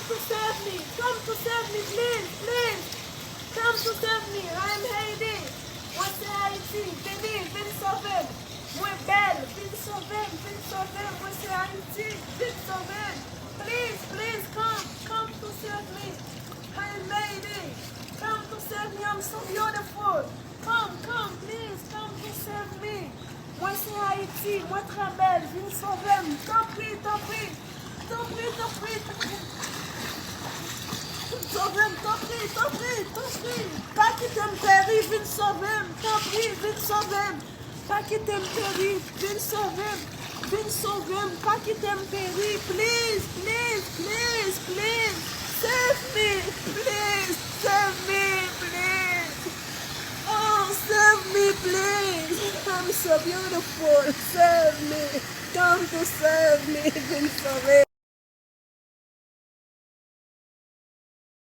to save me. Come to save me, please, please. Come to save me. I'm Heidi. Você é Haiti. Vem sauver. Muito belo. Vem sauver. Você é Haiti. Vem sauver. Please, please, come to save me. I'm Heidi. Come to save me. I'm so beautiful. Come, please, come to save me. Você é Haiti. Muito belle. Vem sauver. T'en prie. T'en prie. Pas qu'il t'aime périr, viens sauver. T'en prie, viens sauver. Pas qu'il t'aime périr, viens sauver. Pas qu'il t'aime périr. Please. Save me, please. Oh, save me, please. I'm so beautiful. Save me. Come to save me, viens sauver.